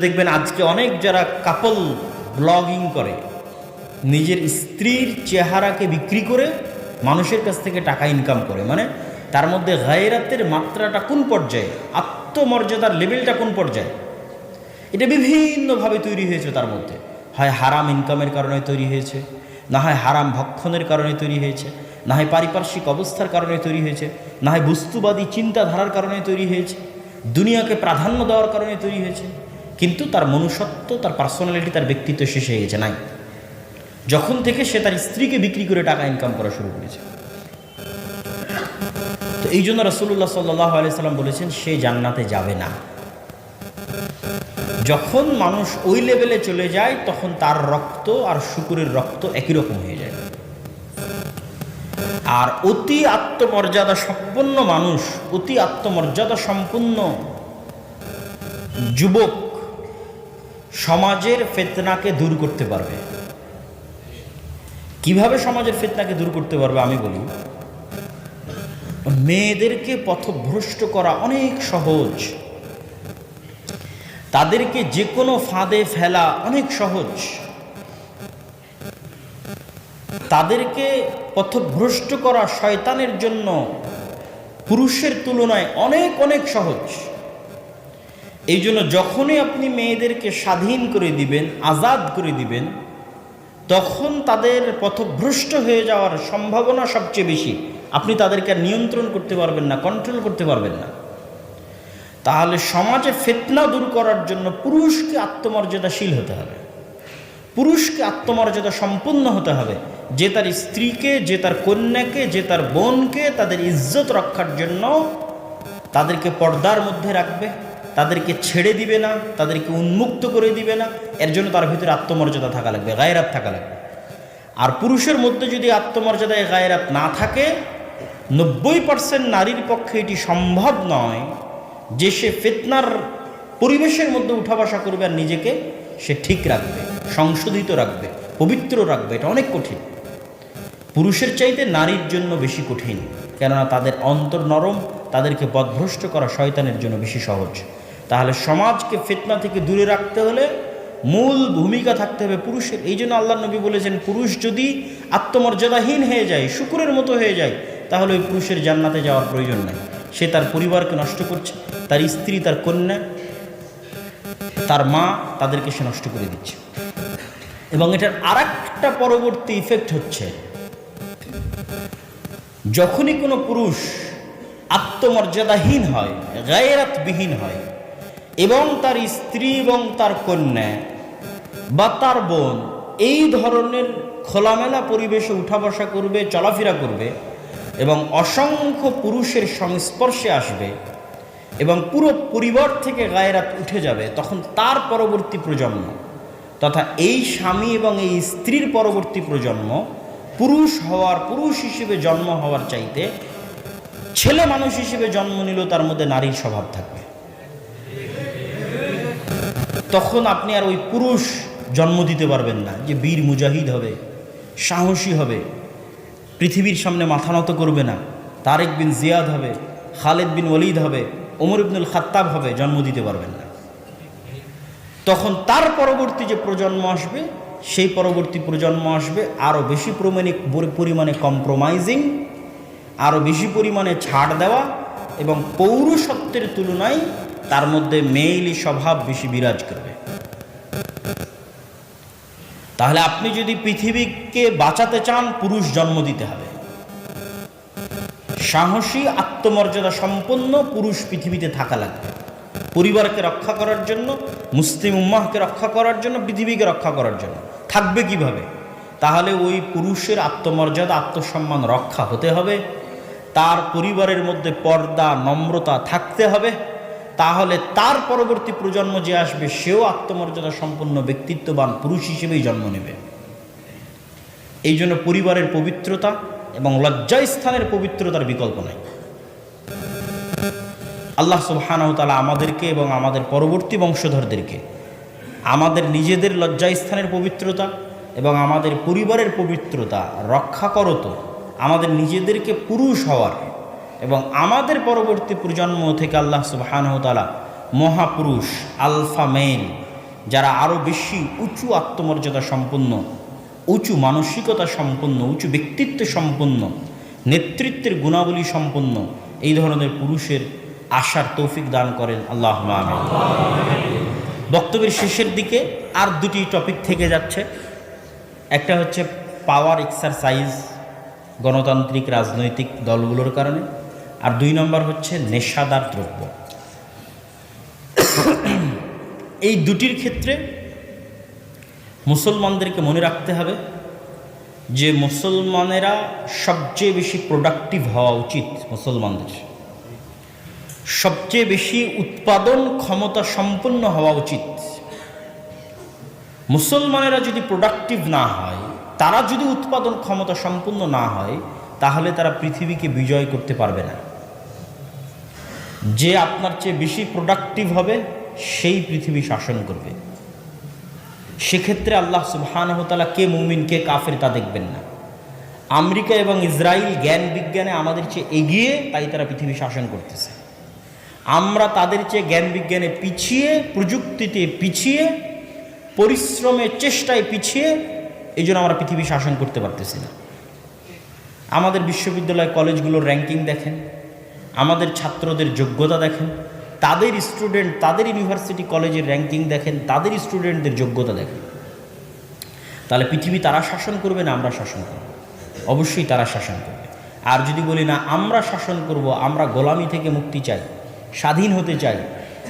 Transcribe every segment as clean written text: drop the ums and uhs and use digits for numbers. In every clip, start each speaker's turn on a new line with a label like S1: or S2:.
S1: দেখবেন আজকে অনেক যারা কাপল ব্লগিং করে নিজের স্ত্রীর চেহারাকে বিক্রি করে মানুষের কাছ থেকে টাকা ইনকাম করে, মানে তার মধ্যে গায়রাতের মাত্রাটা কোন পর্যায়ে, আত্মমর্যাদার লেভেলটা কোন পর্যায়ে, এটা বিভিন্নভাবে তৈরি হয়েছে। তার মধ্যে হয় হারাম ইনকামের কারণে তৈরি হয়েছে, না হয় হারাম ভক্ষণের কারণে তৈরি হয়েছে, না হয় পারিপার্শ্বিক অবস্থার কারণে তৈরি হয়েছে, না হয় বস্তুবাদী চিন্তাধারার কারণে তৈরি হয়েছে, দুনিয়াকে প্রাধান্য দেওয়ার কারণে তৈরি হয়েছে। কিন্তু তার মনুষ্যত্ব, তার পার্সোনালিটি, তার ব্যক্তিত্ব শেষ হয়ে গেছে, নাই। যখন থেকে সে তার স্ত্রীকে বিক্রি করে টাকা ইনকাম করা শুরু করেছে। তো এই জন্য রাসূলুল্লাহ সাল্লাল্লাহু আলাইহি সাল্লাম বলেছেন সে জান্নাতে যাবে না। যখন মানুষ ওই লেভেলে চলে যায় তখন তার রক্ত আর শুকুরের রক্ত একই রকম হয়ে যায়। আর অতি আত্মমর্যাদা সম্পন্ন মানুষ, অতি আত্মমর্যাদা সম্পন্ন যুবক সমাজের ফিতনাকে দূর করতে পারবে। কিভাবে সমাজের ফিতনাকে দূর করতে পারবে আমি বলি, মেয়েদেরকে পথভ্রষ্ট করা অনেক সহজ, তাদেরকে যে কোনো ফাঁদে ফেলা অনেক সহজ, তাদেরকে পথভ্রষ্ট করা শয়তানের জন্য পুরুষের তুলনায় অনেক অনেক সহজ। এই জন্য যখনই আপনি মেয়েদেরকে স্বাধীন করে দিবেন, আজাদ করে দিবেন, তখন তাদের পথভ্রষ্ট হয়ে যাওয়ার সম্ভাবনা সবচেয়ে বেশি। আপনি তাদেরকে নিয়ন্ত্রণ করতে পারবেন না, কন্ট্রোল করতে পারবেন না। তাহলে সমাজে ফিতনা দূর করার জন্য পুরুষকে আত্মমর্যাদাশীল হতে হবে, পুরুষকে আত্মমর্যাদা সম্পন্ন হতে হবে, যে তার স্ত্রীকে, যে তার কন্যাকে, যে তার বোনকে তাদের ইজ্জত রক্ষার জন্য তাদেরকে পর্দার মধ্যে রাখবে, তাদেরকে ছেড়ে দিবে না, তাদেরকে উন্মুক্ত করে দিবে না। এর জন্য তার ভিতরে আত্মমর্যাদা থাকা লাগবে, গায়রাত থাকা লাগবে। আর পুরুষের মধ্যে যদি আত্মমর্যাদায় গায়রাত না থাকে, 90% নারীর পক্ষে এটি সম্ভব নয় যে সে ফিতনার পরিবেশের মধ্যে উঠা বসা করবে আর নিজেকে সে ঠিক রাখবে, সংশোধিত রাখবে, পবিত্র রাখবে। এটা অনেক কঠিন, পুরুষের চাইতে নারীর জন্য বেশি কঠিন, কেননা তাদের অন্তর নরম, তাদেরকে পথভ্রষ্ট করা শয়তানের জন্য বেশি সহজ। তাহলে সমাজকে ফিতনা থেকে দূরে রাখতে হলে মূল ভূমিকা থাকতে হবে পুরুষের। এই জন্য আল্লাহ নবী বলেছেন, পুরুষ যদি আত্মমর্যাদাহীন হয়ে যায়, শুকুরের মতো হয়ে যায়, তাহলে ওই পুরুষের জান্নাতে যাওয়ার প্রয়োজন নাই। সে তার পরিবারকে নষ্ট করছে, তার স্ত্রী, তার কন্যা, তার মা, তাদেরকে সে নষ্ট করে দিচ্ছে। এবং এটার আরেকটা পরবর্তী ইফেক্ট হচ্ছে, যখনই কোনো পুরুষ আত্মমর্যাদাহীন হয়, গায়রাতবিহীন হয়, এবং তার স্ত্রী এবং তার কন্যা বা তার বোন এই ধরনের খোলামেলা পরিবেশে উঠা বসা করবে, চলাফেরা করবে, এবং অসংখ্য পুরুষের সংস্পর্শে আসবে, এবং পুরো পরিবার থেকে গায়রাত উঠে যাবে, তখন তার পরবর্তী প্রজন্ম তথা এই স্বামী এবং এই স্ত্রীর পরবর্তী প্রজন্ম পুরুষ হিসেবে জন্ম হওয়ার চাইতে ছেলে মানুষ হিসেবে জন্ম নিলেও তার মধ্যে নারীর স্বভাব থাকবে। তখন আপনি আর ওই পুরুষ জন্ম দিতে পারবেন না যে বীর মুজাহিদ হবে, সাহসী হবে, পৃথিবীর সামনে মাথা নত করবে না, তারেক বিন জিয়াদ হবে, খালেদ বিন ওয়ালিদ হবে, ওমর ইবনুল খাত্তাব হবে, জন্ম দিতে পারবেন না। তখন তার পরবর্তী যে প্রজন্ম আসবে, সেই পরবর্তী প্রজন্ম আসবে আরও বেশি পরিমাণে কম্প্রোমাইজিং, আরও বেশি পরিমাণে ছাড় দেওয়া, এবং পৌরুষত্বের তুলনায় তার মধ্যে মেইলি স্বভাব বেশি বিরাজ করবে। তাহলে আপনি যদি পৃথিবীকে বাঁচাতে চান, পুরুষ জন্ম দিতে হবে। সাহসী, আত্মমর্যাদা সম্পন্ন পুরুষ পৃথিবীতে থাকা লাগবে, পরিবারকে রক্ষা করার জন্য, মুসলিম উম্মাহকে রক্ষা করার জন্য, পৃথিবীকে রক্ষা করার জন্য। থাকবে কিভাবে? তাহলে ওই পুরুষের আত্মমর্যাদা, আত্মসম্মান রক্ষা হতে হবে, তার পরিবারের মধ্যে পর্দা, নম্রতা থাকতে হবে। তাহলে তার পরবর্তী প্রজন্ম যে আসবে, সেও আত্মমর্যাদা সম্পন্ন ব্যক্তিত্ববান পুরুষ হিসেবেই জন্ম নেবে। এই জন্য পরিবারের পবিত্রতা এবং লজ্জাস্থানের পবিত্রতার বিকল্প নাই। আল্লাহ সুবহানাহু ওয়া তাআলা আমাদেরকে এবং আমাদের পরবর্তী বংশধরদেরকে আমাদের নিজেদের লজ্জাস্থানের পবিত্রতা এবং আমাদের পরিবারের পবিত্রতা রক্ষা করত, আমাদের নিজেদেরকে পুরুষ হওয়ার এবং আমাদের পরবর্তী প্রজন্ম থেকে আল্লাহ সুবহানাহু ওয়া তাআলা মহাপুরুষ, আলফা মেল, যারা আরও বেশি উঁচু আত্মমর্যাদা সম্পন্ন, উঁচু মানসিকতা সম্পন্ন, উঁচু ব্যক্তিত্ব সম্পন্ন, নেতৃত্বের গুণাবলী সম্পন্ন এই ধরনের পুরুষের আশার তৌফিক দান করেন আল্লাহ আমিন। বক্তব্যের শেষের দিকে আর দুটি টপিক থেকে যাচ্ছে। একটা হচ্ছে পাওয়ার এক্সারসাইজ গণতান্ত্রিক রাজনৈতিক দলগুলোর কারণে, আর 2 নম্বর হচ্ছে নেশাদার দ্রব্য। এই দুটির ক্ষেত্রে মুসলমানদেরকে মনে রাখতে হবে যে মুসলমানেরা সবচেয়ে বেশি প্রোডাক্টিভ হওয়া উচিত। মুসলমানদের সবচেয়ে বেশি উৎপাদন ক্ষমতা সম্পন্ন হওয়া উচিত। মুসলমানেরা যদি প্রোডাক্টিভ না হয়, তারা যদি উৎপাদন ক্ষমতা সম্পন্ন না হয়, তাহলে তারা পৃথিবীকে বিজয় করতে পারবে না। যে আপনার চেয়ে বেশি প্রোডাক্টিভ হবে সেই পৃথিবী শাসন করবে। সেক্ষেত্রে আল্লাহ সুবহানাহু ওয়া তাআলা কে মুমিন কে কাফের তা দেখবেন না। আমেরিকা এবং ইসরায়েল জ্ঞান বিজ্ঞানে আমাদের চেয়ে এগিয়ে, তাই তারা পৃথিবী শাসন করতেছে। আমরা তাদের চেয়ে জ্ঞান বিজ্ঞানে পিছিয়ে, প্রযুক্তিতে পিছিয়ে, পরিশ্রমের চেষ্টায় পিছিয়ে, এই জন্য আমরা পৃথিবী শাসন করতে পারতেছি না। আমাদের বিশ্ববিদ্যালয় কলেজগুলোর র্যাঙ্কিং দেখেন, আমাদের ছাত্রদের যোগ্যতা দেখেন, তাদের স্টুডেন্ট তাদের ইউনিভার্সিটি কলেজের র্যাঙ্কিং দেখেন, তাদের স্টুডেন্টদের যোগ্যতা দেখেন। তাহলে পৃথিবী তারা শাসন করবে না আমরা শাসন করব? অবশ্যই তারা শাসন করবে। আর যদি বলি না আমরা শাসন করব, আমরা গোলামি থেকে মুক্তি চাই, স্বাধীন হতে চাই,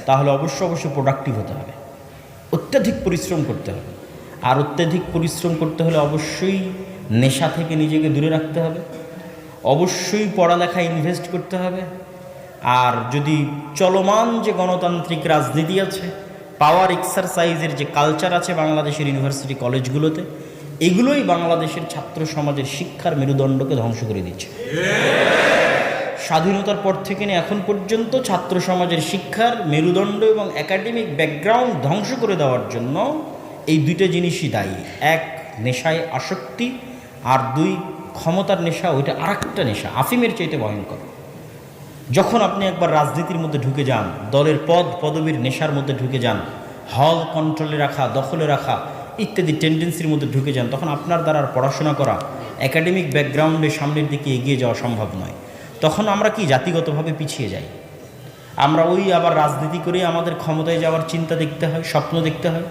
S1: তাহলে অবশ্যই প্রোডাক্টিভ হতে হবে, অত্যাধিক পরিশ্রম করতে হবে। আর অত্যাধিক পরিশ্রম করতে হলে অবশ্যই নেশা থেকে নিজেকে দূরে রাখতে হবে, অবশ্যই পড়ালেখায় ইনভেস্ট করতে হবে। আর যদি চলমান যে গণতান্ত্রিক রাজনীতি আছে, পাওয়ার এক্সারসাইজের যে কালচার আছে বাংলাদেশের ইউনিভার্সিটি কলেজগুলোতে, এগুলোই বাংলাদেশের ছাত্র সমাজের শিক্ষার মেরুদণ্ডকে ধ্বংস করে দিচ্ছে। স্বাধীনতার পর থেকে নিয়ে এখন পর্যন্ত ছাত্র সমাজের শিক্ষার মেরুদণ্ড এবং একাডেমিক ব্যাকগ্রাউন্ড ধ্বংস করে দেওয়ার জন্য এই দুইটা জিনিসই দায়ী। এক, নেশায় আসক্তি, আর 2, ক্ষমতার নেশা। ওইটা আরেকটা নেশা, আফিমের চাইতে ভয়ঙ্কর। যখন আপনি একবার রাজনীতির মধ্যে ঢুকে যান, দলের পদ পদবীর নেশার মধ্যে ঢুকে যান, হল কন্ট্রোলে রাখা, দখলে রাখা ইত্যাদি টেন্ডেন্সির মধ্যে ঢুকে যান, তখন আপনার দ্বারা আর পড়াশোনা করা, একাডেমিক ব্যাকগ্রাউন্ডে সামনের দিকে এগিয়ে যাওয়া সম্ভব নয়। তখন আমরা কি জাতিগতভাবে পিছিয়ে যাই। আমরা ওই আবার রাজনীতি করে আমাদের ক্ষমতায় যাওয়ার চিন্তা দেখতে হয়, স্বপ্ন দেখতে হয়।